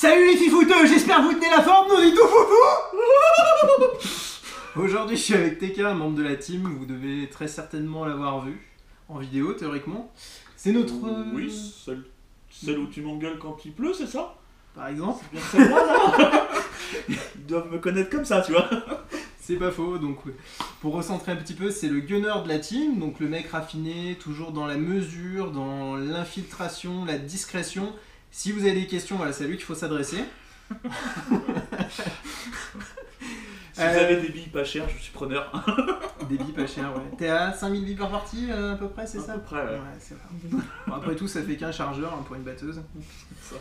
Salut les fifouteux, j'espère que vous tenez la forme, nous dit tout foufou. Aujourd'hui je suis avec TK, membre de la team, vous devez très certainement l'avoir vu en vidéo théoriquement. C'est notre... Oui, celle où tu m'engueules quand il pleut, c'est ça? Par exemple. C'est bien celle-là, là. Ils doivent me connaître comme ça, tu vois. C'est pas faux, donc pour recentrer un petit peu, c'est le gunner de la team, donc le mec raffiné, toujours dans la mesure, dans l'infiltration, la discrétion. Si vous avez des questions, voilà, c'est à lui qu'il faut s'adresser. Si vous avez des billes pas chères, je suis preneur. Des billes pas chères, ouais. T'es à 5000 billes par partie à peu près, c'est ça? À peu près, ouais. C'est vrai. Bon, après tout, ça fait qu'un chargeur pour une batteuse. Ça.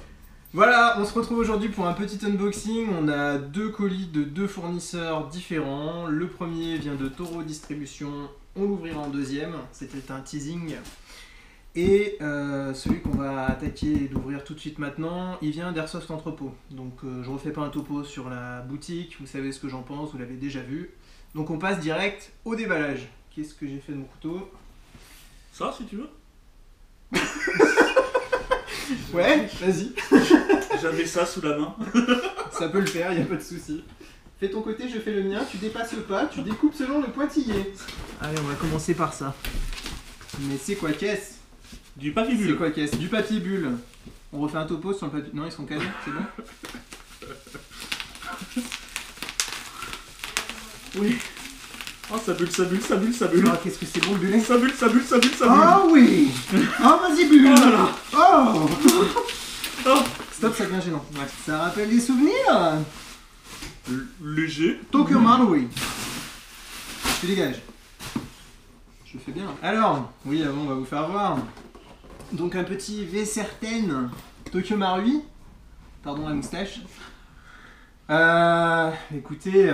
Voilà, on se retrouve aujourd'hui pour un petit unboxing. On a deux colis de deux fournisseurs différents. Le premier vient de Toro Distribution, on l'ouvrira en deuxième. C'était un teasing. Et celui qu'on va attaquer et d'ouvrir tout de suite maintenant, il vient d'Airsoft Entrepôt. Donc je refais pas un topo sur la boutique, vous savez ce que j'en pense, vous l'avez déjà vu. Donc on passe direct au déballage. Qu'est-ce que j'ai fait de mon couteau? Ça, si tu veux. Ouais, vas-y. J'avais ça sous la main. Ça peut le faire, y a pas de souci. Fais ton côté, je fais le mien, tu dépasses pas, tu découpes selon le pointillé. Allez, on va commencer par ça. Mais c'est quoi qu'est-ce? Du papier bulle. C'est quoi qu'est-ce? Du papier bulle. On refait un topo sur le papier... Non, ils sont calés, c'est bon? Oui. Oh, ça bulle, ça bulle, ça bulle, ça bulle. Oh, qu'est-ce que c'est bon le bullet? Ça bulle, ça bulle, ça bulle, ça bulle. Oh oui. Oh, vas-y, bulle. Oh là là. Oh. Oh. Stop, ça devient gênant. Ouais. Ça rappelle des souvenirs? Léger. Tokyo Marui. Tu dégages. Je fais bien. Alors, oui, avant, on va vous faire voir. Donc un petit V certaine Tokyo Marui. Pardon la moustache. Écoutez,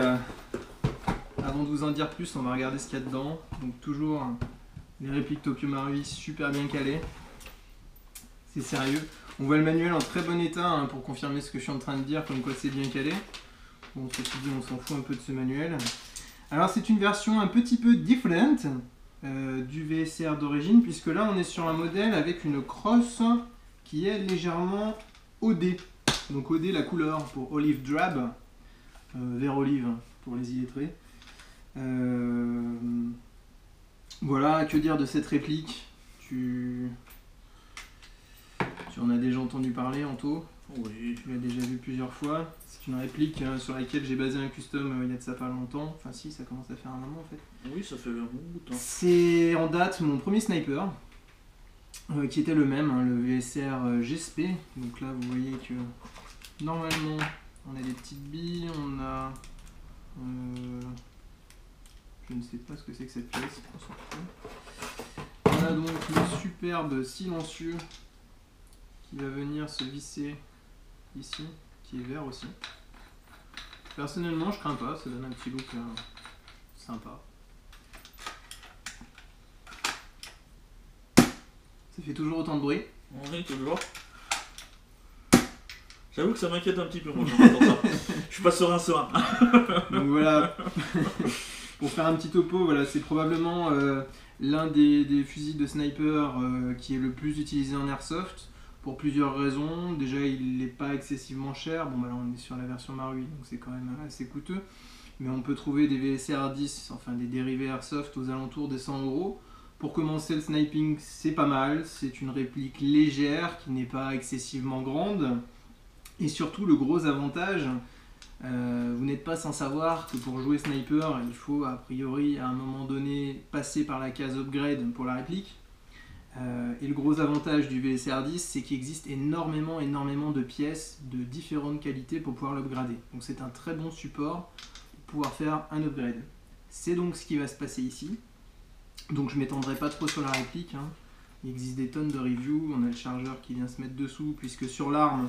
avant de vous en dire plus, on va regarder ce qu'il y a dedans. Donc toujours les répliques Tokyo Marui super bien calées. C'est sérieux. On voit le manuel en très bon état hein, pour confirmer ce que je suis en train de dire, comme quoi c'est bien calé. Bon, ceci dit, on s'en fout un peu de ce manuel. Alors c'est une version un petit peu different du VSR d'origine, puisque là on est sur un modèle avec une crosse qui est légèrement OD. Donc OD la couleur pour Olive Drab, vert olive pour les illettrés. Voilà, que dire de cette réplique? Tu en as déjà entendu parler, Anto? Oui. Tu l'as déjà vu plusieurs fois. C'est une réplique sur laquelle j'ai basé un custom il y a de ça pas longtemps. Enfin si, ça commence à faire un moment en fait. Oui, ça fait un bon bout de temps. C'est en date mon premier sniper, qui était le même, hein, le VSR GSP. Donc là vous voyez que normalement on a des petites billes, on a... je ne sais pas ce que c'est que cette pièce, on s'en fout. On a donc le superbe silencieux qui va venir se visser ici, qui est vert aussi. Personnellement je crains pas, ça donne un petit look sympa. Ça fait toujours autant de bruit. Oui, toujours. J'avoue que ça m'inquiète un petit peu, moi, quand j'entends ça. Je suis pas serein. Donc voilà, pour faire un petit topo, voilà, c'est probablement l'un des fusils de sniper qui est le plus utilisé en airsoft, pour plusieurs raisons. Déjà, il n'est pas excessivement cher. Bon, bah là, on est sur la version Marui, donc c'est quand même assez coûteux. Mais on peut trouver des VSR 10, enfin des dérivés airsoft aux alentours des 100 €. Pour commencer le sniping, c'est pas mal. C'est une réplique légère qui n'est pas excessivement grande. Et surtout, le gros avantage, vous n'êtes pas sans savoir que pour jouer sniper, il faut a priori à un moment donné passer par la case upgrade pour la réplique. Et le gros avantage du VSR 10, c'est qu'il existe énormément de pièces de différentes qualités pour pouvoir l'upgrader. Donc c'est un très bon support pour pouvoir faire un upgrade. C'est donc ce qui va se passer ici. Donc je ne m'étendrai pas trop sur la réplique, hein. Il existe des tonnes de reviews, on a le chargeur qui vient se mettre dessous, puisque sur l'arme,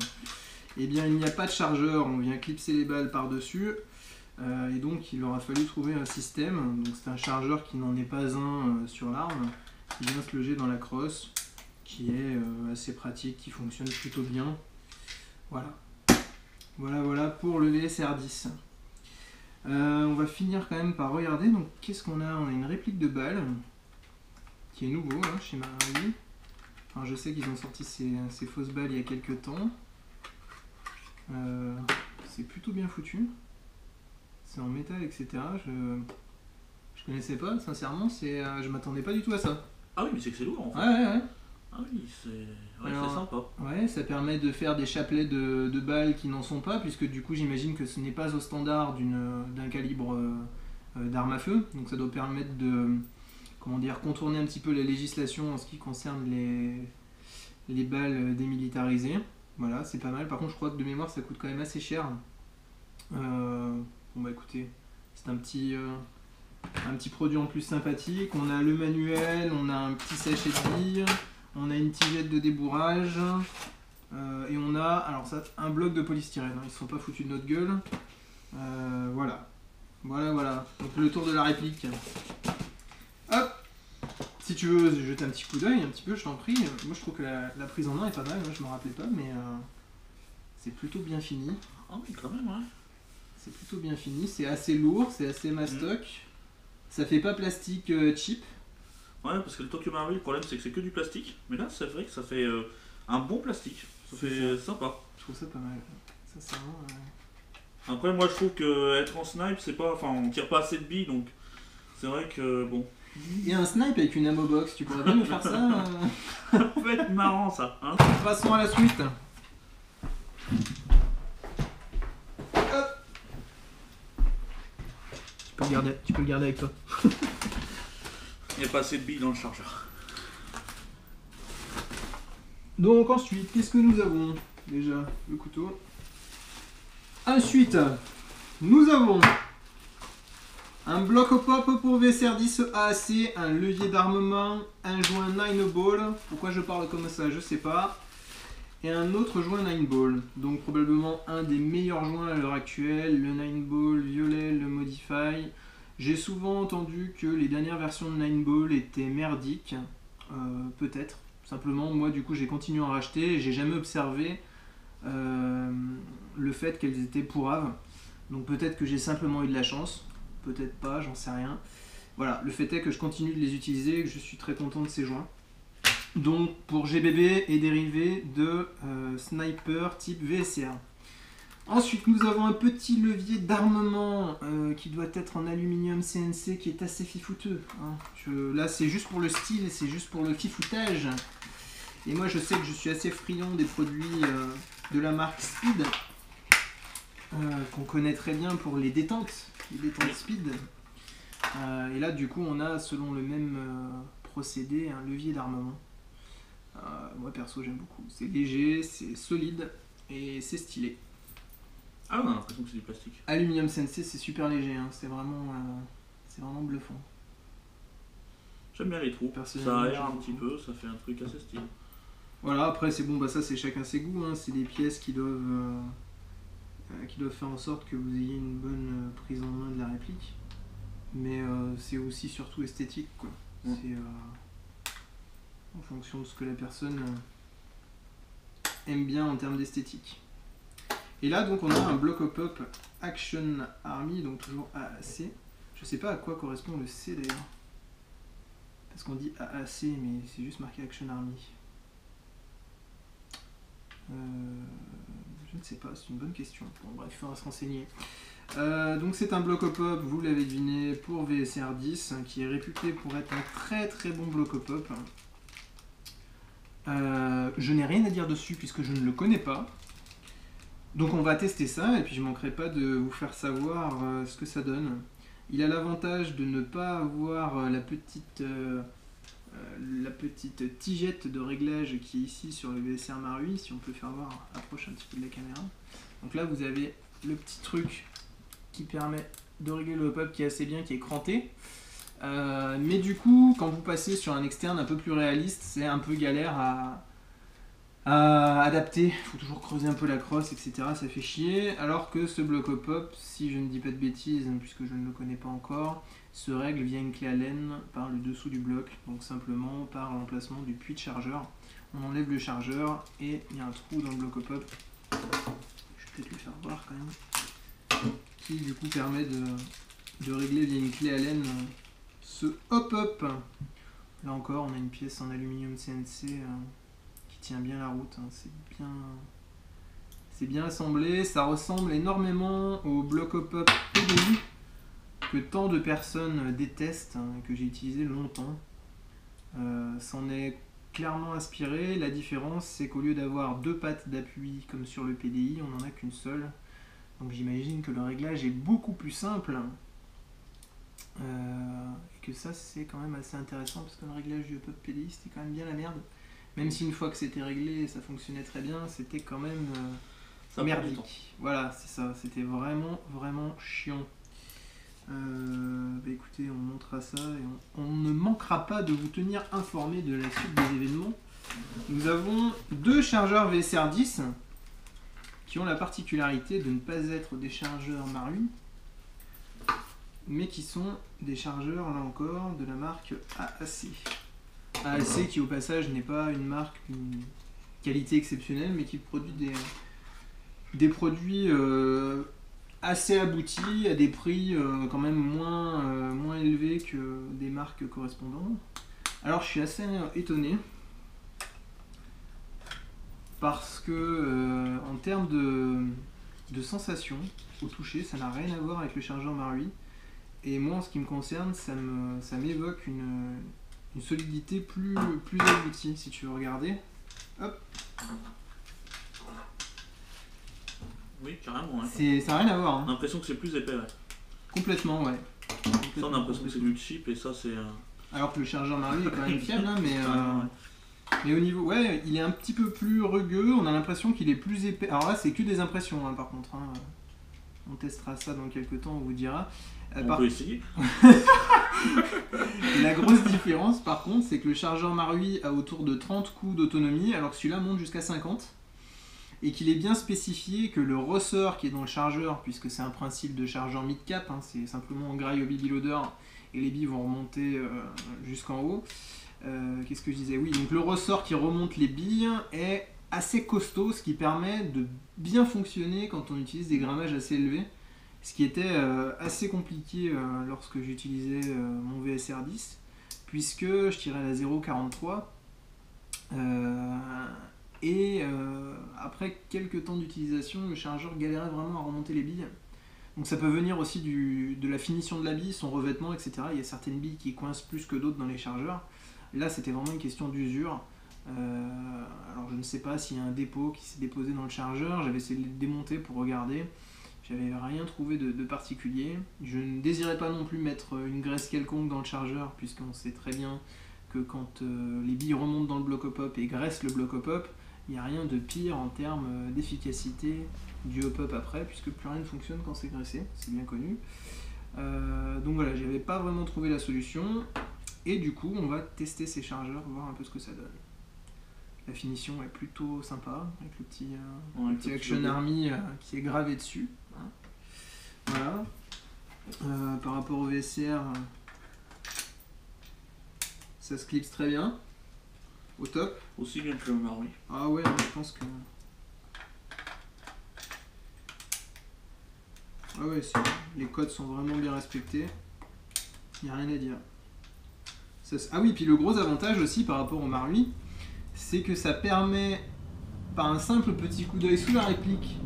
eh bien, il n'y a pas de chargeur, on vient clipser les balles par-dessus. Et donc il aura fallu trouver un système. Donc c'est un chargeur qui n'en est pas un sur l'arme, qui vient se loger dans la crosse, qui est assez pratique, qui fonctionne plutôt bien. Voilà. Voilà pour le VSR 10. On va finir quand même par regarder. Donc qu'est-ce qu'on a? On a une réplique de balle qui est nouveau hein, chez Marui. Enfin, je sais qu'ils ont sorti ces fausses balles il y a quelques temps. C'est plutôt bien foutu. C'est en métal, etc. Je connaissais pas, sincèrement, je m'attendais pas du tout à ça. Ah oui, mais c'est que c'est lourd en fait. Ouais. Ah oui, Alors, c'est sympa. Ouais, ça permet de faire des chapelets de balles qui n'en sont pas, puisque du coup j'imagine que ce n'est pas au standard d'un calibre d'arme à feu, donc ça doit permettre de contourner un petit peu la législation en ce qui concerne les balles démilitarisées. Voilà, c'est pas mal. Par contre, je crois que de mémoire ça coûte quand même assez cher. Bon bah écoutez, c'est un petit produit en plus sympathique. On a le manuel, on a un petit sachet de billes. On a une tigette de débourrage et on a un bloc de polystyrène. Ils se sont pas foutus de notre gueule. Voilà. Donc le tour de la réplique. Hop. Si tu veux jeter un petit coup d'œil, un petit peu, je t'en prie. Moi je trouve que la prise en main est pas mal. Je me rappelais pas, mais c'est plutôt bien fini. Ah oui, quand même, ouais. C'est plutôt bien fini. C'est assez lourd, c'est assez mastoc. Ça fait pas plastique cheap. Ouais, parce que le Tokyo Marui, le problème c'est que c'est que du plastique, mais là c'est vrai que ça fait un bon plastique, ça fait sympa. Je trouve ça pas mal, sincèrement. Après, moi je trouve que être en snipe, c'est pas. Enfin, on tire pas assez de billes donc c'est vrai que bon. Et un snipe avec une ammo box, tu pourrais bien nous faire ça Ça peut être marrant ça, hein. Passons à la suite. Hop. Tu peux le garder avec toi. Il n'y a pas assez de billes dans le chargeur. Donc ensuite, qu'est-ce que nous avons? Déjà, le couteau. Ensuite, nous avons un bloc au pop pour VSR10 AAC, un levier d'armement, un joint 9 ball. Pourquoi je parle comme ça, je sais pas. Et un autre joint 9 ball. Donc probablement un des meilleurs joints à l'heure actuelle, le 9 ball violet, le Modify. J'ai souvent entendu que les dernières versions de 9 ball étaient merdiques. Peut-être. Simplement, moi du coup j'ai continué à en racheter et j'ai jamais observé le fait qu'elles étaient pourraves. Donc peut-être que j'ai simplement eu de la chance. Peut-être pas, j'en sais rien. Voilà, le fait est que je continue de les utiliser et que je suis très content de ces joints. Donc pour GBB et dérivés de sniper type VSR. Ensuite, nous avons un petit levier d'armement qui doit être en aluminium CNC qui est assez fifouteux. Hein. Là, c'est juste pour le style, c'est juste pour le fifoutage. Et moi, je sais que je suis assez friand des produits de la marque Speed, qu'on connaît très bien pour les détentes Speed. Et là, du coup, on a, selon le même procédé, un levier d'armement. Moi, perso, j'aime beaucoup. C'est léger, c'est solide et c'est stylé. Ah, on a l'impression que c'est du plastique. Aluminium CNC, c'est super léger, hein. C'est vraiment bluffant. J'aime bien les trous, ça aère un petit peu, ça fait un truc assez stylé. Voilà, après c'est bon, bah ça c'est chacun ses goûts, hein. C'est des pièces qui doivent faire en sorte que vous ayez une bonne prise en main de la réplique. Mais c'est aussi surtout esthétique, quoi. C'est en fonction de ce que la personne aime bien en termes d'esthétique. Et là donc on a un bloc pop Action Army, donc toujours AAC. Je sais pas à quoi correspond le C d'ailleurs. Parce qu'on dit AAC mais c'est juste marqué Action Army. Je ne sais pas, c'est une bonne question. Bon bref, il faudra se renseigner. Donc c'est un bloc pop, vous l'avez deviné, pour VSR 10, qui est réputé pour être un très très bon bloc pop. Je n'ai rien à dire dessus puisque je ne le connais pas. Donc on va tester ça et puis je ne manquerai pas de vous faire savoir ce que ça donne. Il a l'avantage de ne pas avoir la petite tigette de réglage qui est ici sur le VSR Marui, si on peut faire voir, approche un petit peu de la caméra. Donc là vous avez le petit truc qui permet de régler le pop qui est assez bien, qui est cranté. Mais du coup, quand vous passez sur un externe un peu plus réaliste, c'est un peu galère à adapter. Il faut toujours creuser un peu la crosse, etc. Ça fait chier. Alors que ce bloc pop, si je ne dis pas de bêtises, puisque je ne le connais pas encore, se règle via une clé Allen par le dessous du bloc. Donc simplement par l'emplacement du puits de chargeur. On enlève le chargeur et il y a un trou dans le bloc pop. Je vais peut-être le faire voir quand même. Qui du coup permet de régler via une clé Allen ce hop-up. Là encore, on a une pièce en aluminium CNC qui tient bien la route. Hein. C'est bien assemblé, ça ressemble énormément au bloc hop-up PDI que tant de personnes détestent, hein, que j'ai utilisé longtemps. S'en est clairement inspiré. La différence, c'est qu'au lieu d'avoir 2 pattes d'appui comme sur le PDI, on n'en a qu'une seule. Donc j'imagine que le réglage est beaucoup plus simple. Et que ça, c'est quand même assez intéressant parce que le réglage du hop-up PDI, c'était quand même bien la merde. Même si une fois que c'était réglé et ça fonctionnait très bien, c'était quand même merdique. Voilà, c'est ça. C'était vraiment, vraiment chiant. Écoutez, on montrera ça et on ne manquera pas de vous tenir informé de la suite des événements. Nous avons 2 chargeurs VSR 10 qui ont la particularité de ne pas être des chargeurs Marui, mais qui sont des chargeurs, là encore, de la marque AAC. AAC qui, au passage, n'est pas une marque d'une qualité exceptionnelle, mais qui produit des produits assez aboutis, à des prix quand même moins élevés que des marques correspondantes. Alors, je suis assez étonné, parce que, en termes de sensation au toucher, ça n'a rien à voir avec le chargeur Marui. Et moi, en ce qui me concerne, ça m'évoque une solidité plus aboutie, si tu veux regarder. Hop. Oui, carrément. Ouais. Ça n'a rien à voir. Hein. On a l'impression que c'est plus épais. Ouais. Complètement, ouais. Ça, on a l'impression que c'est du cheap et ça, c'est... Alors que le chargeur Marui est quand même fiable, hein, mais au niveau... Ouais, il est un petit peu plus rugueux, on a l'impression qu'il est plus épais. Alors là, c'est que des impressions, hein, par contre. Hein. On testera ça dans quelques temps, on vous dira. On peut essayer. La grosse différence, par contre, c'est que le chargeur Marui a autour de 30 coups d'autonomie, alors que celui-là monte jusqu'à 50. Et qu'il est bien spécifié que le ressort qui est dans le chargeur, puisque c'est un principe de chargeur mid-cap, hein, c'est simplement on graille au BB loader et les billes vont remonter jusqu'en haut. Qu'est-ce que je disais? Oui, donc le ressort qui remonte les billes est assez costaud, ce qui permet de bien fonctionner quand on utilise des grammages assez élevés. Ce qui était assez compliqué lorsque j'utilisais mon VSR 10, puisque je tirais la 0,43 après quelques temps d'utilisation, le chargeur galérait vraiment à remonter les billes. Donc ça peut venir aussi de la finition de la bille, son revêtement, etc. Il y a certaines billes qui coincent plus que d'autres dans les chargeurs. Et là, c'était vraiment une question d'usure. Alors je ne sais pas s'il y a un dépôt qui s'est déposé dans le chargeur. J'avais essayé de le démonter pour regarder. J'avais rien trouvé de particulier. Je ne désirais pas non plus mettre une graisse quelconque dans le chargeur, puisqu'on sait très bien que quand les billes remontent dans le bloc hop-up et graissent le bloc hop-up, il n'y a rien de pire en termes d'efficacité du hop-up après, puisque plus rien ne fonctionne quand c'est graissé, c'est bien connu. Donc voilà, j'avais pas vraiment trouvé la solution, et du coup on va tester ces chargeurs, voir un peu ce que ça donne. La finition est plutôt sympa, avec le petit Action Army qui est gravé dessus. Hein. Voilà. Par rapport au VSR, ça se clipse très bien. Au top. Aussi bien que le Marui. Ah ouais, je pense que... Ah ouais, les codes sont vraiment bien respectés. Il n'y a rien à dire. Ah oui, puis le gros avantage aussi par rapport au Marui, c'est que ça permet, par un simple petit coup d'œil sous la réplique,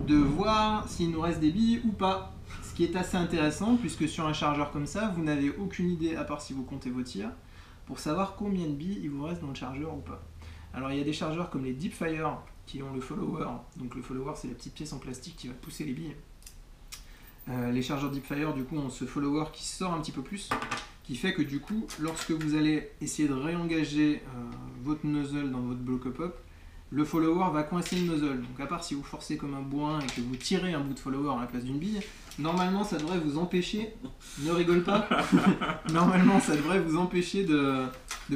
de voir s'il nous reste des billes ou pas. Ce qui est assez intéressant, puisque sur un chargeur comme ça, vous n'avez aucune idée, à part si vous comptez vos tirs, pour savoir combien de billes il vous reste dans le chargeur ou pas. Alors il y a des chargeurs comme les Deepfire qui ont le follower. Donc le follower, c'est la petite pièce en plastique qui va pousser les billes. Les chargeurs Deepfire, du coup, ont ce follower qui sort un petit peu plus, qui fait que du coup, lorsque vous allez essayer de réengager votre nozzle dans votre bloc hop-up, le follower va coincer le nozzle. Donc à part si vous forcez comme un bourrin et que vous tirez un bout de follower à la place d'une bille, normalement ça devrait vous empêcher, ne rigole pas, normalement ça devrait vous empêcher de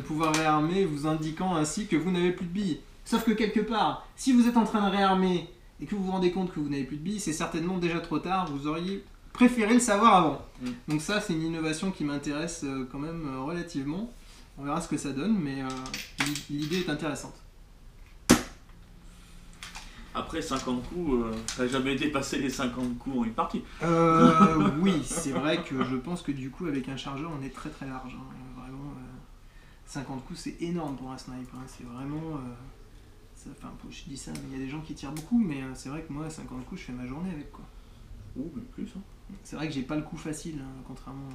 pouvoir réarmer, vous indiquant ainsi que vous n'avez plus de billes. Sauf que quelque part, si vous êtes en train de réarmer et que vous vous rendez compte que vous n'avez plus de billes, c'est certainement déjà trop tard, vous auriez préféré le savoir avant. Donc ça c'est une innovation qui m'intéresse quand même relativement. On verra ce que ça donne, mais l'idée est intéressante. Après 50 coups, t'as jamais dépassé les 50 coups en une partie. Oui, c'est vrai que je pense que du coup avec un chargeur on est très très large. Hein. Vraiment, 50 coups c'est énorme pour un snipe. Hein. Enfin, je dis ça, mais il y a des gens qui tirent beaucoup, mais c'est vrai que moi, 50 coups, je fais ma journée avec, quoi. Ou même plus, hein. C'est vrai que j'ai pas le coup facile, hein, contrairement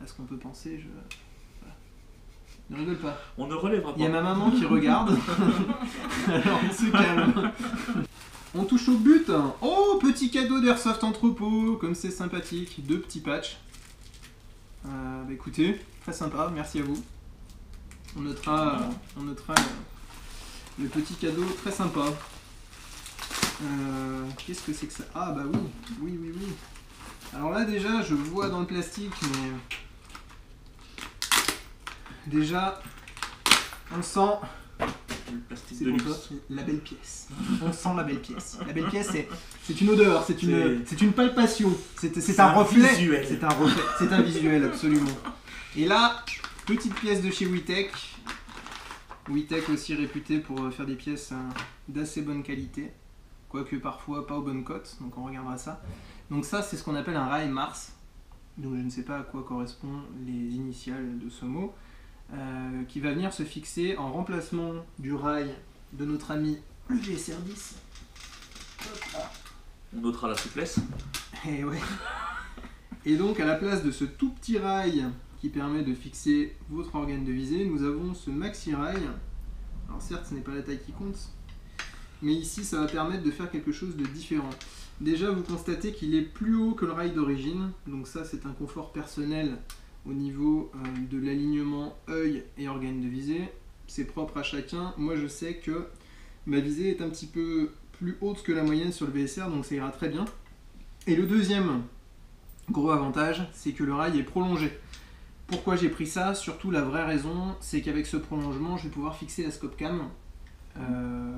à ce qu'on peut penser. Voilà. Ne rigole pas. On ne relèvera pas. Il y a ma maman qui regarde. Alors on se calme. On touche au but. Oh, petit cadeau d'Airsoft Entrepôt, comme c'est sympathique. 2 petits patchs. Bah écoutez, très sympa, merci à vous. On notera le petit cadeau très sympa. Qu'est-ce que c'est que ça? Ah bah oui. Alors là déjà, je vois dans le plastique, mais... Déjà, on sent... Le plastique C'est de pour luxe. toi, la belle pièce. On sent la belle pièce. La belle pièce, c'est une odeur, c'est une palpation, c'est un reflet. Visuel. C'est un reflet, c'est un visuel, absolument. Et là, petite pièce de chez WeTech. WeTech aussi réputé pour faire des pièces d'assez bonne qualité, quoique parfois pas aux bonnes cotes, donc on regardera ça. Donc ça, c'est ce qu'on appelle un rail Mars. Donc je ne sais pas à quoi correspondent les initiales de ce mot. Qui va venir se fixer en remplacement du rail de notre ami le GSR10. Hop là. On notera la souplesse. Et ouais. Et donc à la place de ce tout petit rail qui permet de fixer votre organe de visée, nous avons ce maxi rail. Alors certes, ce n'est pas la taille qui compte, mais ici ça va permettre de faire quelque chose de différent. Déjà, vous constatez qu'il est plus haut que le rail d'origine, donc ça c'est un confort personnel au niveau de l'alignement œil et organe de visée. C'est propre à chacun. Moi je sais que ma visée est un petit peu plus haute que la moyenne sur le VSR, donc ça ira très bien. Et le deuxième gros avantage, c'est que le rail est prolongé. Pourquoi j'ai pris ça? Surtout la vraie raison, c'est qu'avec ce prolongement, je vais pouvoir fixer la scope cam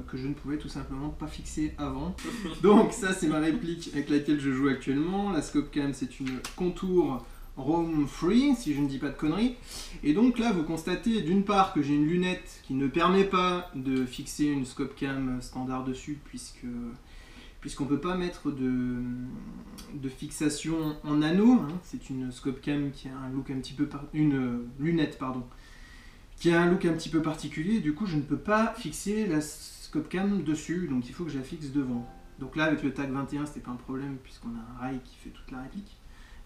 que je ne pouvais tout simplement pas fixer avant. Donc ça c'est ma réplique avec laquelle je joue actuellement. La scope cam, c'est une Contour Roam Free, si je ne dis pas de conneries. Et donc là, vous constatez d'une part que j'ai une lunette qui ne permet pas de fixer une scope cam standard dessus, puisqu'on ne peut pas mettre de fixation en anneau. Hein. C'est une scope cam qui a un look un petit peu... une lunette, pardon, qui a un look un petit peu particulier. Du coup, je ne peux pas fixer la scope cam dessus, donc il faut que je la fixe devant. Donc là, avec le tag 21, c'était pas un problème, puisqu'on a un rail qui fait toute la réplique.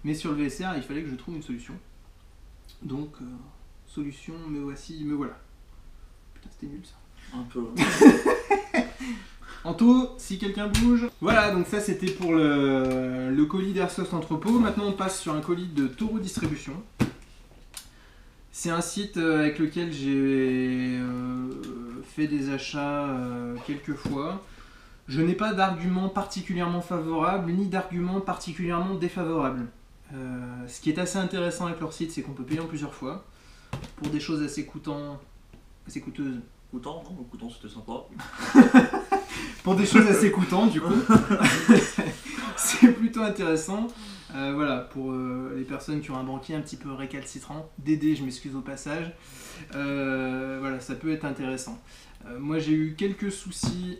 Mais sur le VSR, il fallait que je trouve une solution. Donc, solution, me voici, me voilà. Putain, c'était nul ça. Un peu. Anto, si quelqu'un bouge. Voilà, donc ça c'était pour le colis d'Airsoft Entrepôt. Maintenant on passe sur un colis de Taureau Distribution. C'est un site avec lequel j'ai fait des achats quelques fois. Je n'ai pas d'argument particulièrement favorable ni d'argument particulièrement défavorable. Ce qui est assez intéressant avec leur site, c'est qu'on peut payer en plusieurs fois pour des choses assez coûteuses. Coutant, non, le coutant c'était sympa. Pour des choses assez coûtantes, du coup. C'est plutôt intéressant. Voilà, pour les personnes qui ont un banquier un petit peu récalcitrant, Dédé, je m'excuse au passage. Voilà, ça peut être intéressant. Moi, j'ai eu quelques soucis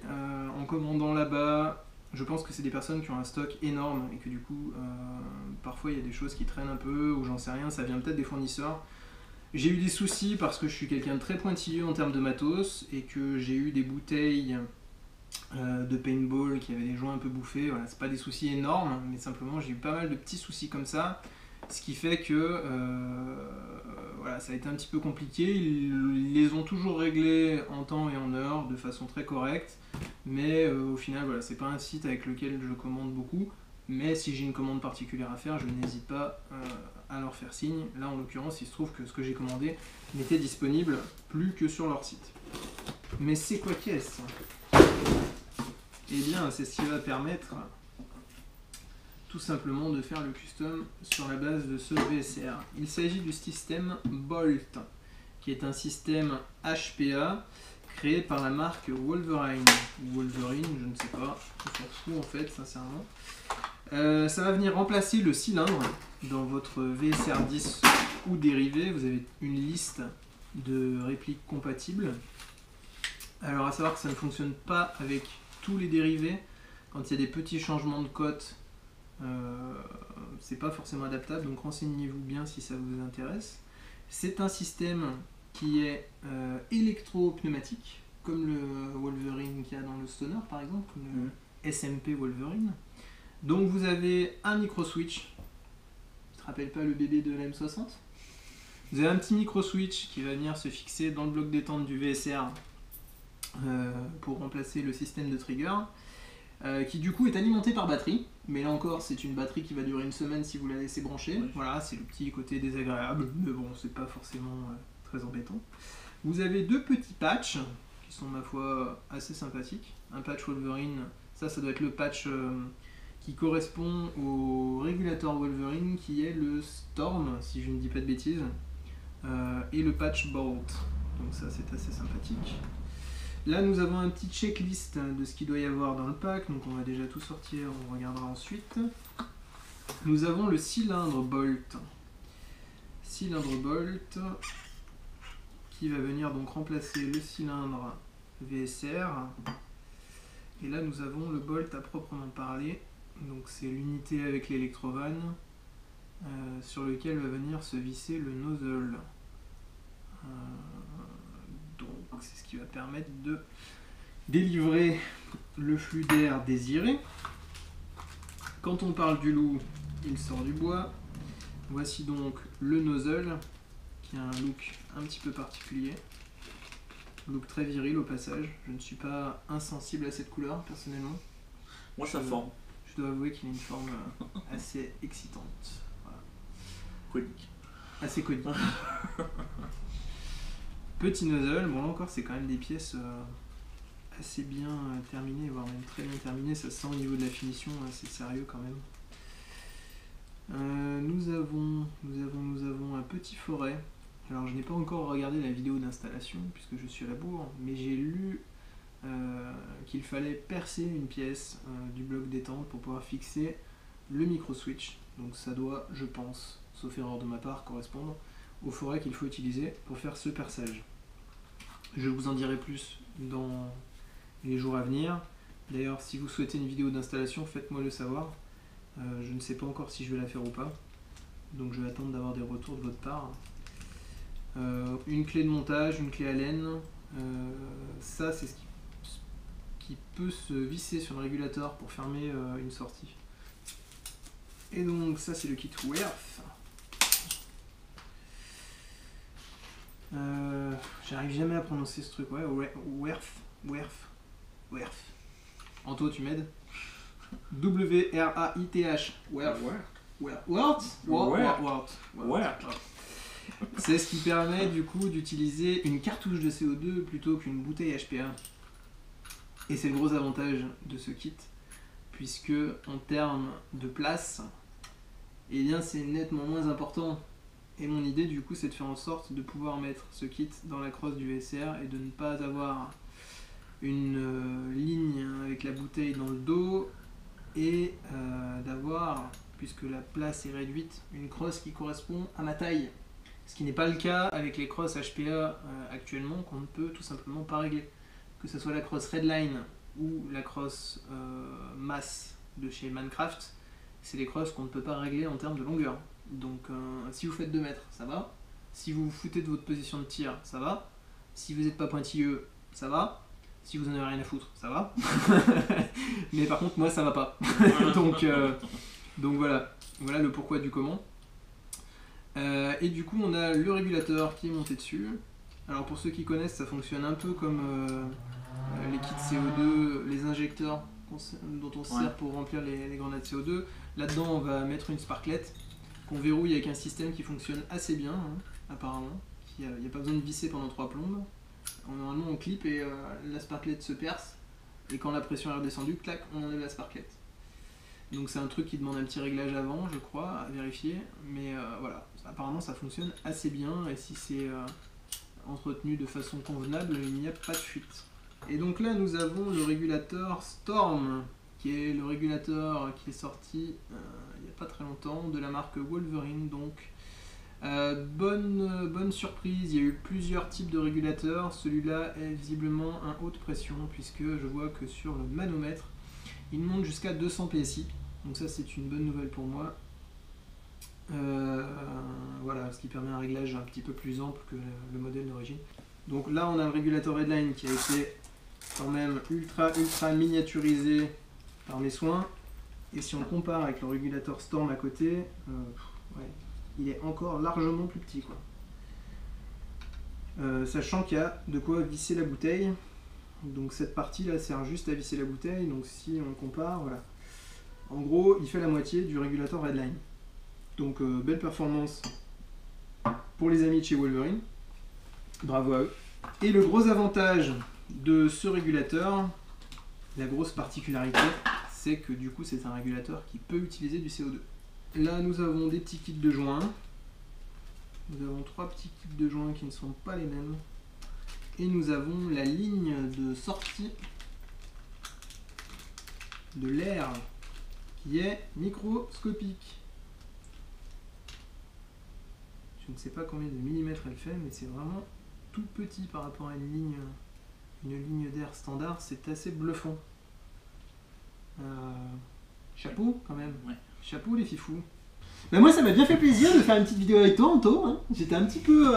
en commandant là-bas. Je pense que c'est des personnes qui ont un stock énorme et que du coup, parfois il y a des choses qui traînent un peu ou j'en sais rien, ça vient peut-être des fournisseurs. J'ai eu des soucis parce que je suis quelqu'un de très pointilleux en termes de matos et que j'ai eu des bouteilles de paintball qui avaient des joints un peu bouffés. Voilà, c'est pas des soucis énormes, mais simplement j'ai eu pas mal de petits soucis comme ça, ce qui fait que voilà, ça a été un petit peu compliqué. Ils les ont toujours réglés en temps et en heure de façon très correcte, mais au final voilà, c'est pas un site avec lequel je commande beaucoup, mais si j'ai une commande particulière à faire, je n'hésite pas à leur faire signe. Là en l'occurrence, il se trouve que ce que j'ai commandé n'était disponible plus que sur leur site. Mais c'est quoi qu'est-ce? Eh bien, c'est ce qui va permettre tout simplement de faire le custom sur la base de ce VSR. Il s'agit du système Bolt, qui est un système HPA créé par la marque Wolverine. Wolverine, je ne sais pas, je m'en fous en fait, sincèrement. Ça va venir remplacer le cylindre dans votre VSR 10 ou dérivé. Vous avez une liste de répliques compatibles. Alors à savoir que ça ne fonctionne pas avec tous les dérivés. Quand il y a des petits changements de cote, c'est pas forcément adaptable, donc renseignez-vous bien si ça vous intéresse. C'est un système qui est électro-pneumatique, comme le Wolverine qu'il y a dans le Stoner par exemple, le SMP Wolverine. Donc vous avez un micro switch, tu te rappelles pas le bébé de la M60 ? Vous avez un petit micro switch qui va venir se fixer dans le bloc détente du VSR pour remplacer le système de trigger, qui du coup est alimenté par batterie, mais là encore c'est une batterie qui va durer une semaine si vous la laissez brancher. Oui. Voilà, c'est le petit côté désagréable, mais bon, c'est pas forcément très embêtant. Vous avez deux petits patchs qui sont ma foi assez sympathiques. Un patch Wolverine, ça doit être le patch qui correspond au régulateur Wolverine qui est le Storm, si je ne dis pas de bêtises, et le patch Bolt. Donc ça c'est assez sympathique. Là nous avons un petit checklist de ce qu'il doit y avoir dans le pack, donc on va déjà tout sortir, on regardera ensuite. Nous avons le cylindre Bolt. Cylindre Bolt qui va venir donc remplacer le cylindre VSR. Et là nous avons le Bolt à proprement parler. Donc c'est l'unité avec l'électrovanne sur lequel va venir se visser le nozzle. Donc c'est ce qui va permettre de délivrer le flux d'air désiré. Quand on parle du loup, il sort du bois. Voici donc le nozzle qui a un look un petit peu particulier. Look très viril au passage. Je ne suis pas insensible à cette couleur personnellement. Moi, ça forme. Je dois avouer qu'il a une forme assez excitante. Voilà. Conique. Assez conique. Petit nozzle, bon là encore c'est quand même des pièces assez bien terminées, voire même très bien terminées, ça se sent au niveau de la finition, c'est sérieux quand même. Nous avons un petit foret. Alors je n'ai pas encore regardé la vidéo d'installation puisque je suis à la bourre, mais j'ai lu qu'il fallait percer une pièce du bloc détente pour pouvoir fixer le micro switch. Donc ça doit, je pense, sauf erreur de ma part, correspondre au foret qu'il faut utiliser pour faire ce perçage. Je vous en dirai plus dans les jours à venir. D'ailleurs, si vous souhaitez une vidéo d'installation, faites-moi le savoir. Je ne sais pas encore si je vais la faire ou pas. Donc je vais attendre d'avoir des retours de votre part. Une clé de montage, une clé Allen. Ça, c'est ce qui peut se visser sur le régulateur pour fermer une sortie. Et donc ça, c'est le kit Werf. J'arrive jamais à prononcer ce truc. Ouais, Werf. Anto, tu m'aides? W-R-A-I-T-H. Werf. C'est ce qui permet du coup d'utiliser une cartouche de CO2 plutôt qu'une bouteille HPA. Et c'est le gros avantage de ce kit, puisque en termes de place, eh bien c'est nettement moins important. Et mon idée du coup c'est de faire en sorte de pouvoir mettre ce kit dans la crosse du VSR et de ne pas avoir une ligne avec la bouteille dans le dos et d'avoir, puisque la place est réduite, une crosse qui correspond à ma taille. Ce qui n'est pas le cas avec les crosses HPA actuellement, qu'on ne peut tout simplement pas régler. Que ce soit la crosse Redline ou la crosse Mass de chez Minecraft, c'est des crosses qu'on ne peut pas régler en termes de longueur. Donc si vous faites 2 mètres, ça va. Si vous vous foutez de votre position de tir, ça va. Si vous n'êtes pas pointilleux, ça va. Si vous en avez rien à foutre, ça va. Mais par contre, moi, ça va pas. donc voilà le pourquoi du comment. Et du coup, on a le régulateur qui est monté dessus. Alors pour ceux qui connaissent, ça fonctionne un peu comme les kits CO2, les injecteurs dont on se sert pour remplir les grenades CO2. Là-dedans, on va mettre une sparklette qu'on verrouille avec un système qui fonctionne assez bien, apparemment. Il n'y a pas besoin de visser pendant 3 plombes. Normalement, on clip et la sparklette se perce. Et quand la pression est redescendue, clac, on enlève la sparklette. Donc c'est un truc qui demande un petit réglage avant, je crois, à vérifier. Mais voilà, apparemment ça fonctionne assez bien. Et si c'est entretenu de façon convenable, il n'y a pas de fuite. Et donc là, nous avons le régulateur Storm, qui est le régulateur qui est sorti il n'y a pas très longtemps, de la marque Wolverine. Donc bonne surprise, il y a eu plusieurs types de régulateurs. Celui-là est visiblement un haute pression, puisque je vois que sur le manomètre, il monte jusqu'à 200 PSI. Donc ça, c'est une bonne nouvelle pour moi. Voilà, ce qui permet un réglage un petit peu plus ample que le modèle d'origine. Donc là on a le régulateur Redline qui a été quand même ultra miniaturisé par mes soins. Et si on compare avec le régulateur Storm à côté, ouais, il est encore largement plus petit, quoi. Sachant qu'il y a de quoi visser la bouteille. Donc cette partie là sert juste à visser la bouteille. Donc si on compare, voilà. En gros, il fait la moitié du régulateur Redline. Donc belle performance pour les amis de chez Wolverine. Bravo à eux. Et le gros avantage de ce régulateur, la grosse particularité, c'est que du coup c'est un régulateur qui peut utiliser du CO2. Là nous avons des petits kits de joints. Nous avons 3 petits kits de joints qui ne sont pas les mêmes. Et nous avons la ligne de sortie de l'air qui est microscopique. Je ne sais pas combien de millimètres elle fait, mais c'est vraiment tout petit par rapport à une ligne d'air standard. C'est assez bluffant. Chapeau quand même. Ouais. Chapeau les fifous. Bah moi ça m'a bien fait plaisir de faire une petite vidéo avec toi Anto, hein. J'étais un petit peu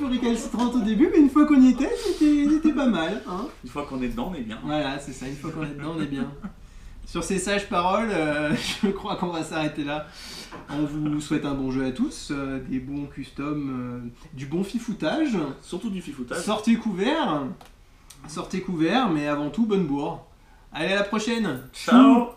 récalcitrante au début, mais une fois qu'on y était, c'était pas mal, hein. Une fois qu'on est dedans, on est bien. Voilà, c'est ça, une fois qu'on est dedans, on est bien. Sur ces sages paroles, je crois qu'on va s'arrêter là. On vous souhaite un bon jeu à tous, des bons customs, du bon fifoutage. Surtout du fifoutage. Sortez couverts, mais avant tout bonne bourre. Allez, à la prochaine. Ciao.